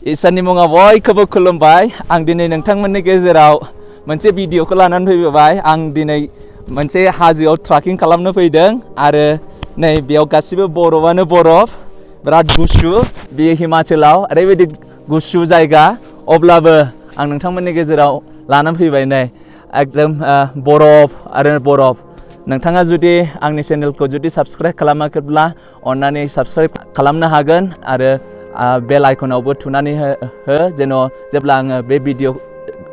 इसोरनि मुङाव बयखौबो खुलुमबाय। आं दिनै नोंथांमोननि गेजेराव मोनसे भिडिअखौ लानानै फैबाय। आं दिनै मोनसे हाजोआव ट्रेकिं खालामनो फैदों आरो नै बेयाव गासिबो बरफानो बरफ, बिराद गुसु। बे हिमाचलाव ओरैबायदि गुसु जायगा, अब्लाबो आं नोंथांमोननि गेजेराव लानानै फैबाय नै एकदम बरफ आरो बरफ। नोंथाङा जुदि आंनि चेनेलखौ जुदि साबस्क्राइब खालामाखैब्ला अन्नानै साबस्क्राइब खालामनो हागोन आरो बेल आइकनावबो थुनानै हो जेन' जेब्ला आङो बे भिडिअ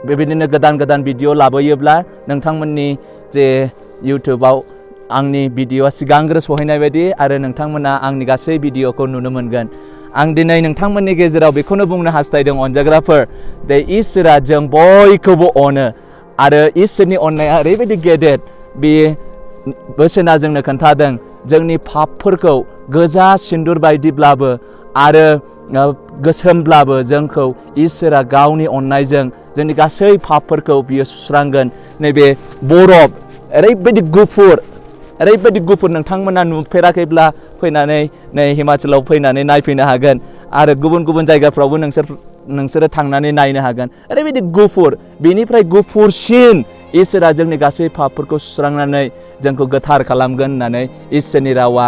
बेबायदिनो गोदान भिडिअ लाबोयोब्ला नोंथांमोननि जे इउटुबाव आंनि भिडिअआ सिगांग्रो सहैनाय बायदि आरो नोंथांमोना आंनि गासै भिडिअखौ नुनो मोनगोन। आं दिनै नोंथांमोननि गेजेराव बेखौनो बुंनो हास्थायदों अनजाग्राफोर, जे इसोरा जों बयखौबो अनो आरो इसोरनि अननाया ओरैबायदि गेदेर। बे बोसोना जोंनो खोन्थादों जोंनि पापफोरखौ गोजा सिन्दुर बायदिब्लाबो आरो गोसोमब्लाबो जोंखौ इसोरा गावनि अननायजों जोंनि गासै पापफोरखौ बियो सुस्रांगोन। नैबे बरफ ओरैबायदि गुफुर नोंथांमोना नुफेराखैब्ला फैनानै नै हिमाचलाव फैनानै नायफैनो हागोन आरो गुबुन जायगाफ्रावबो नोंसोरो थांनानै नायनो हागोन। ओरैबायदि गुफुर, बेनिफ्राय गुफुरसिन इसोरा जोंनि गासै पापफोरखौ सुस्रांनानै जोंखौ गोथार खालामगोन होननानै इसोरनि रावा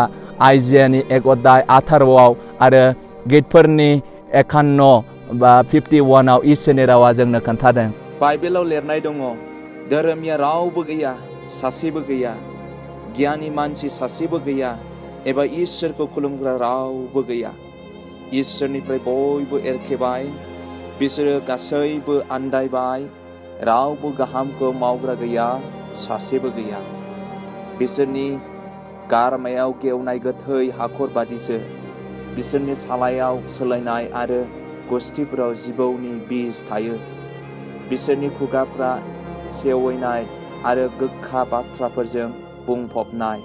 आइजियानि 1:18 आरो गितफोरनि 51 इसोरनि रावा जोंनो खोन्थादों। बाइबेलाव लिरनाय दङ, धोरोमिया रावबो गैया, सासेबो गैया, गियानि मानसि सासेबो गैया, एबा इसोरखौ खुलुमग्रा रावबो गैया। इसोरनिफ्राय बयबो एरखेबाय, बिसोरो गासैबो आन्दायबाय, रावबो गाहामखौ मावग्रा गैया, सासेबो गैया। बिसोरनि गारमायाव गेवनाय गोथै हाखर बादिसो, बिसोरनि सालायाव सोलायनाय आरो गुस्थिफोराव जिबौनि बिस थायो। बिसोरनि खुगाफ्रा सेवैनाय आरो गोखा बाथ्राफोरजों बुंफबनाय।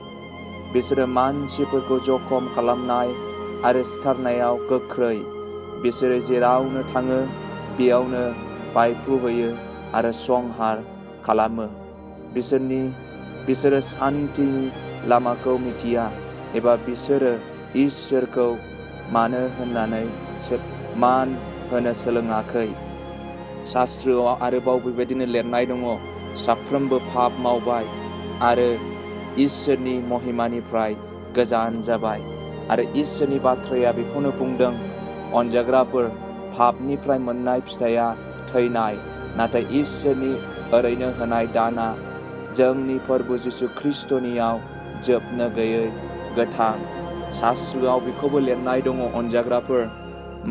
बिसोरो मानसिफोरखौ जखम खालामनाय आरो सिथारनायाव गोख्रै। बिसोरो जेरावनो थाङो बेयावनो बायफ्रुहोयो आरो संहार खालामो। बिसोरो सान्थिनि लामाखौ मिथिया, एबा बिसोरो इसोरखौ मान होनो सोलोङाखै। शास्त्रआव आरोबाव बेबायदिनो लिरनाय दङ, साफ्रोमबो पाप मावबाय आरो इसोरनि महिमानिफ्राय गोजान जाबाय। आरो इसोरनि बाथ्राया बेखौनो बुंदों, अनजाग्राफोर, पापनिफ्राय मोननाय फिथाइया थैनाय, नाथाय इसोरनि ओरैनो होनाय दाना जोंनि फोरबो जिसु ख्रिस्टनियाव जोबनो गैयै गोथां। शास्त्रआव बेखौबो लिरनाय दङ, अनजाग्राफोर,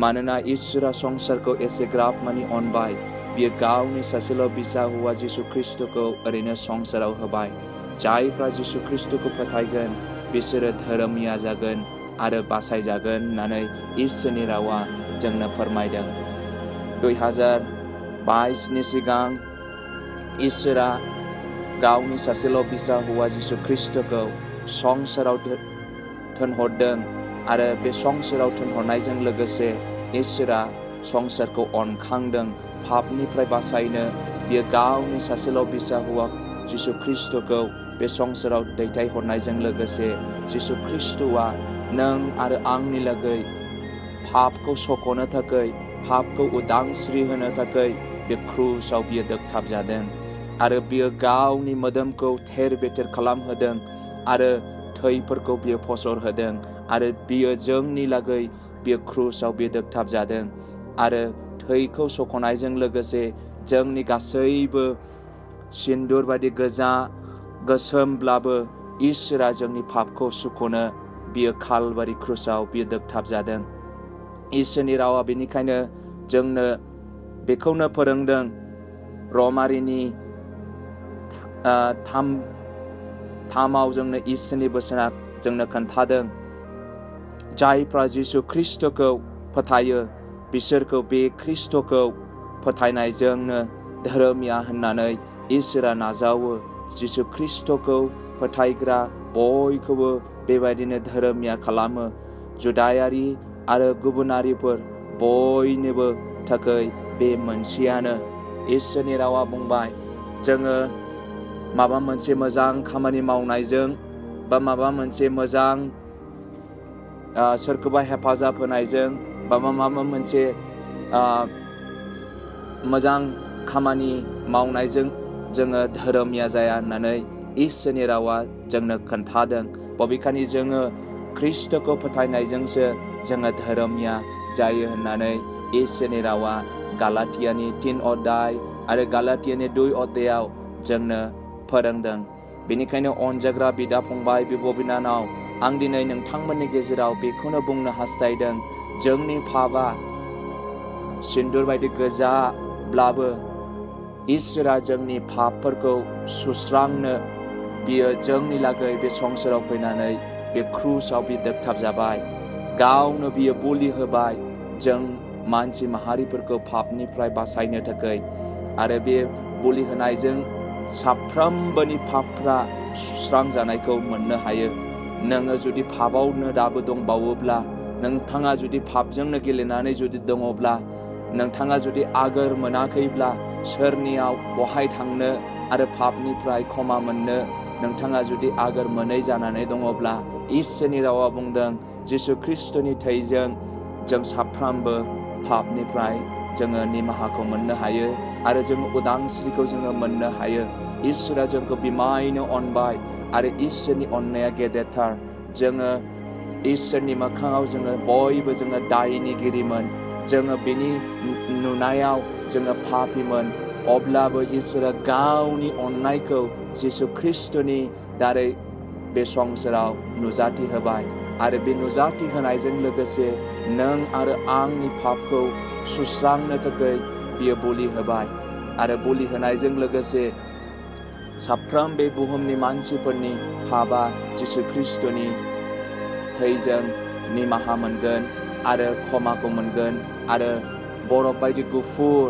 मानोना इसोरा संसारखौ एसेग्राब मानि अनबाय, बियो गावनि सासेल' बिसा हौवा जिसु ख्रिस्टखौ ओरैनो संसाराव होबाय। जायफ्रा जिसु ख्रिस्टखौ फोथायगोन बिसोरो धोरोमिया जागोन आरो बासायजागोन होननानै इसोरनि रावा जोंनो फोरमायदों। 2022नि सिगां इसोरा गावनि सासेल' बिसा हौवा जिसु ख्रिस्टखौ संसाराव थिनहरदों आरो बे संसाराव थिनहरनायजों लोगोसे इसोरा संसारखौ अनखांदों। पापनिफ्राय बासायनो बियो गावनि सासेल' बिसा हौवा जिसु ख्रिस्टखौ बे संसाराव दैथायहरनायजों लोगोसे जिसु ख्रिस्टआ नों आरो आंनि लागै पापखौ सख'नो थाखाय, पापखौ उदांस्रि होनो थाखाय बे क्रुसाव बियो दोगथाबजादों आरो बियो गावनि मोदोमखौ थेर बेथेर खालामहोदों आरो थैफोरखौ बियो फसरहोदों आरो बियो जोंनि लागै बियो क्रुसाव बियो दोगथाबजादों आरो थैखौ सख'नायजों लोगोसे जोंनि गासैबो सिन्दुर बायदि गोजा गोसोमब्लाबो इसोरा जोंनि पापखौ सुख'नो बियो कालबारि क्रुसाव बियो दोगथाबजादों। इसोरनि रावा बेनिखायनो जोंनो बेखौनो फोरोंदों, रमारिनि 3:3 जोंनो इसोरनि बोसोना जोंनो खोन्थादों, जायफ्रा जिसु ख्रिस्टखौ फोथायो बिसोरखौ बे ख्रिस्टखौ फोथायनायजोंनो धोरोमिया होननानै इसोरा नाजावो। जिसु ख्रिस्टखौ फोथायग्रा बयखौबो बेबायदिनो धोरोमिया खालामो। जुदायारि आरो गुबुनारिफोर बयनिबो थाखाय बे मोनसेयानो। इसोरनि रावा बुंबाय, जोङो माबा मोनसे मोजां खामानि मावनायजों बा माबा मोनसे मोजां सोरखौबा हेफाजाब होनायजों बा माबा मोनसे मोजां खामानि मावनायजों जोङो धोरोमिया जाया होननानै इसोरनि रावा जोंनो खोन्थादों। बबेखानि जोङो ख्रिस्ट'खौ फोथायनायजोंसो जोङो धोरोमिया जायो होननानै इसोरनि रावा गालातियानि 3 अध्याय आरो गालातियानि 2 अध्यायाव जोंनो फोरोंदों। बेनिखायनो अनजाग्रा बिदा फंबाय बिब' बिनानाव, आं दिनै नोंथांमोननि गेजेराव बेखौनो बुंनो हास्थायदों, जोंनि पापआ सिन्दुर बायदि गोजाब्लाबो इसोरा जोंनि पापफोरखौ सुस्रांनो बियो जोंनि लागै बे संसाराव फैनानै बे क्रुसाव बि दोगथाब जाबाय। गावनो बियो बोलि होबाय जों मानसि माहारिफोरखौ पापनिफ्राय बासायनो थाखाय। आरो बे बोलि होनायजों साफ्रोमबोनि पापफ्रा सुस्रांजानायखौ मोननो हायो। नोङो जुदि पापावनो दाबो दंबावोब्ला, नोंथाङा जुदि पापजोंनो गेलेनानै जुदि दङब्ला, नोंथाङा जुदि आगोर मोनाखैब्ला सोरनियाव बहाय थांनो आरो पापनिफ्राय क्षमा मोननो नोंथाङा जुदि आगोर मोनै जानानै दङब्ला, इसोरनि रावा बुंदों जिसु ख्रिस्ट'नि थैजों जों साफ्रोमबो पापनिफ्राय जोङो निमाहाखौ मोननो हायो आरो जों उदांस्रिखौ जोङो मोननो हायो। इसोरा जोंखौ बिमायनो अनबाय आरो इसोरनि अननाया गेदेरथार। जोङो इसोरनि मोखाङाव जोङो बयबो जोङो दायनिगिरिमोन, जोङो बिनि नुनायाव जोङो पापिमोन। अब्लाबो इसोरा गावनि अननायखौ जिसु ख्रिस्ट'नि दारै बे संसाराव नुजाथि होबाय आरो बे नुजाथि होनायजों लोगोसे नों आरो आंनि पापखौ सुस्रांनो थाखाय बियो बोलि होबाय आरो बोलि होनायजों लोगोसे साफ्रोम बे बुहुमनि मानसिफोरनि पापआ जिसु ख्रिस्ट'नि थैजों निमाहा मोनगोन आरो क्षमाखौ मोनगोन आरो बरफ बायदि गुफुर,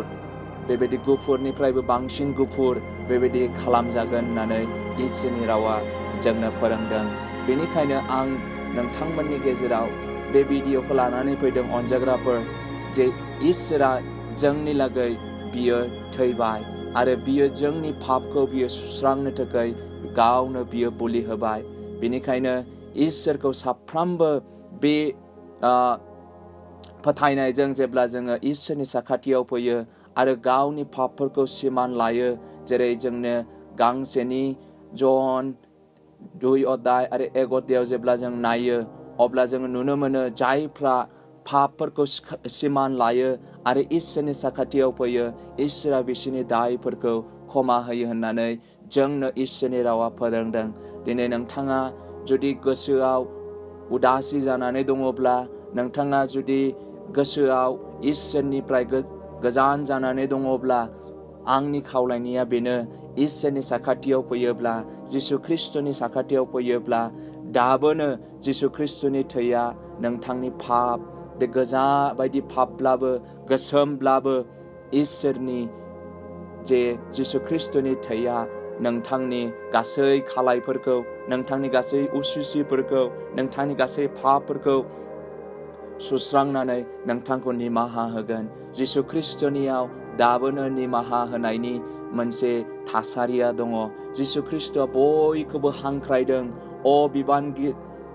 बेबायदि गुफुरनिफ्रायबो बांसिन गुफुर बेबायदि खालामजागोन होननानै इसोरनि रावा जोंनो फोरोंदों। बेनिखायनो आं नोंथांमोननि गेजेराव बे भिडिअखौ लानानै फैदों अनजाग्राफोर, जे इसोरा जोंनि लागै बियो थैबाय आरो बियो जोंनि पापखौ बियो सुस्रांनो थाखाय गावनो बियो बोलि होबाय। बेनिखायनो इसोरखौ साफ्रोमबो बे फोथायनायजों जेब्ला जोङो इसोरनि साखाथियाव फैयो आरो गावनि पापफोरखौ सिमान लायो, जेरै जोंनो गांसेनि जन 2 अध्याय आरो 1 अध्यायाव जेब्ला जों नायो अब्ला जोङो नुनो मोनो जायफ्रा पापफोरखौ सिमान लायो आरो इसोरनि साखाथियाव फैयो, इसोरा बिसोरनि दायफोरखौ क्षमा होयो होननानै जोंनो इसोरनि रावा फोरोंदों। दिनै नोंथाङा जुदि गोसोआव उदासि जानानै दङब्ला, नोंथाङा जुदि गोसोआव इसोरनिफ्राय गोजान जानानै दङब्ला, आंनि खावलायनाया बेनो, इसोरनि साखाथियाव फैयोब्ला, जिसु ख्रिस्ट'नि साखाथियाव फैयोब्ला, दाबोनो जिसु ख्रिस्ट'नि थैया नोंथांनि पाप, बे गोजा बायदि पापब्लाबो गोसोमब्लाबो इसोरनि जे जिसु ख्रिस्ट'नि थैया नोंथांनि गासै खालायफोरखौ, नोंथांनि गासै उसुसिफोरखौ, नोंथांनि गासै पापफोरखौ सुस्रांनानै नोंथांखौ निमाहा होगोन। जिसु ख्रिस्ट'नियाव दाबोनो निमाहा होनायनि मोनसे थासारिया दङ। जिसु ख्रिस्ट'आ बयखौबो हांख्रायदों, अ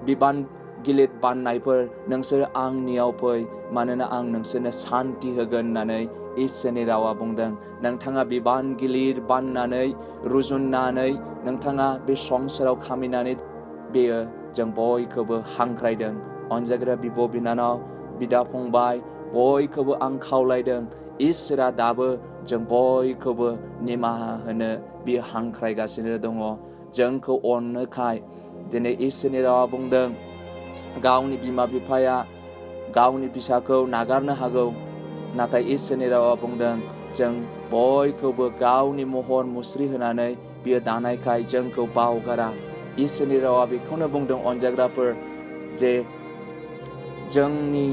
बिबान गिलिर बाननायफोर, नोंसोर आंनियाव फै, मानोना आं नोंसोरनो सान्ति होगोन होननानै इसोरनि रावा बुंदों। नोंथाङा बिबान गिलिर बाननानै रुजुननानै नोंथाङा बे संसाराव खामिनानै, बेयो जों बयखौबो हांख्रायदों। अनजाग्रा बिब' बिनानाव, बिदा फंबाय, बयखौबो आं खावलायदों, इसोरा दाबो जों बयखौबो निमाहा होनो बियो हांख्रायगासिनो दङ। जोंखौ अननोखाय दिनै इसोरनि रावा बुंदों, गावनि बिमा बिफाया गावनि फिसाखौ नागारनो हागौ, नाथाय इसोरनि रावा बुंदों जों बयखौबो गावनि महर मुस्रि होनानै बियो दानायखाय जोंखौ बावगारा। इसोरनि रावा बेखौनो बुंदों अनजाग्राफोर, जे जोंनि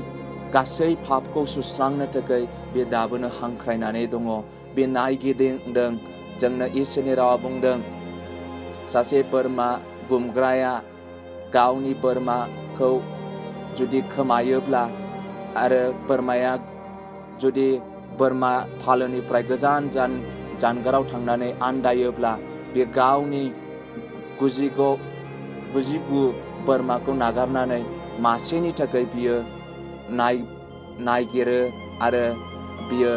गासै पापखौ सुस्रांनो थाखाय बे दाबोनो हांख्रायनानै दङ, बे नायगिदिंदों। जोंनो इसोरनि रावा बुंदों, सासे बोरमा गुमग्राया गावनि बोरमाखौ जुदि खोमायोब्ला आरो बोरमाया जुदि बोरमा फालोनिफ्राय गोजान जानगाराव थांनानै आन्दायोब्ला, बे गावनि 99 बोरमाखौ नागारनानै मासेनि थाखाय बियो नायगिरो आरो बियो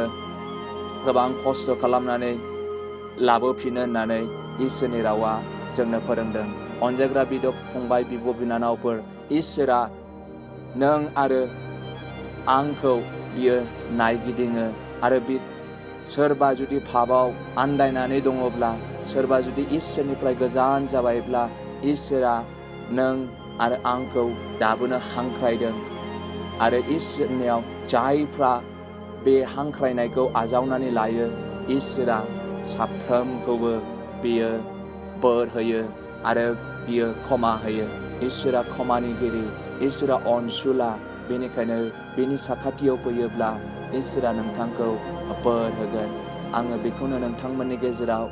गोबां खस्थ' खालामनानै लाबोफिनो होननानै इसोरनि रावा जोंनो फोरोंदों। अनजायग्रा बिदा फंबाय बिब' बिनानावफोर, इसोरा नों आरो आंखौ बियो नायगिदिङो आरो सोरबा जुदि पापाव आन्दायनानै दङब्ला, सोरबा जुदि इसोरनिफ्राय गोजान जाबायब्ला, इसोरा नों आरो आंखौ दाबोनो हांख्रायदों आरो इसोरनियाव जायफ्रा बे हांख्रायनायखौ आजावनानै लायो, इसोरा साफ्रोमखौबो बियो बोर होयो आरो बियो क्षमा होयो। इसोरा क्षमानिगिरि, इसोरा अनसुला। बेनिखायनो बेनि साखाथियाव फैयोब्ला इसोरा नोंथांखौ बोर होगोन। आङो बेखौनो नोंथांमोननि गेजेराव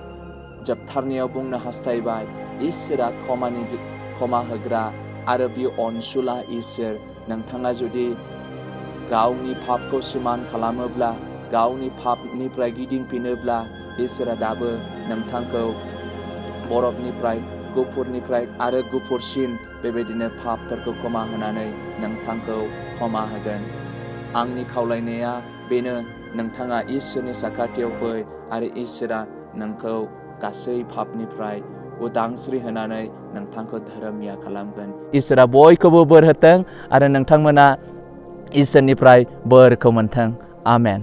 जोबथारनायाव बुंनो हास्थायबाय, इसोरा क्षमा होग्रा आरो बियो अनसुला इसोर। नोंथाङा जुदि गावनि पापखौ सिमान खालामोब्ला, गावनि पापनिफ्राय गिदिंफिनोब्ला, इसोरा दाबो नोंथांखौ बरफनिफ्राय गुफुरनिफ्राय आरो गुफुरसिन बेबायदिनो पापफोरखौ क्षमा होनानै नोंथांखौ क्षमा होगोन। आंनि खावलायनाया बेनो, नोंथाङा इसोरनि साखाथियाव फै आरो इसोरा नोंखौ गासै पापनिफ्राय उदांस्रि होनानै नोंथांखौ धोरोमिया खालामगोन। इसोरा बयखौबो बोर होथों आरो नोंथांमोना इसोरनिफ्राय बोरखौ मोनथों। आमेन।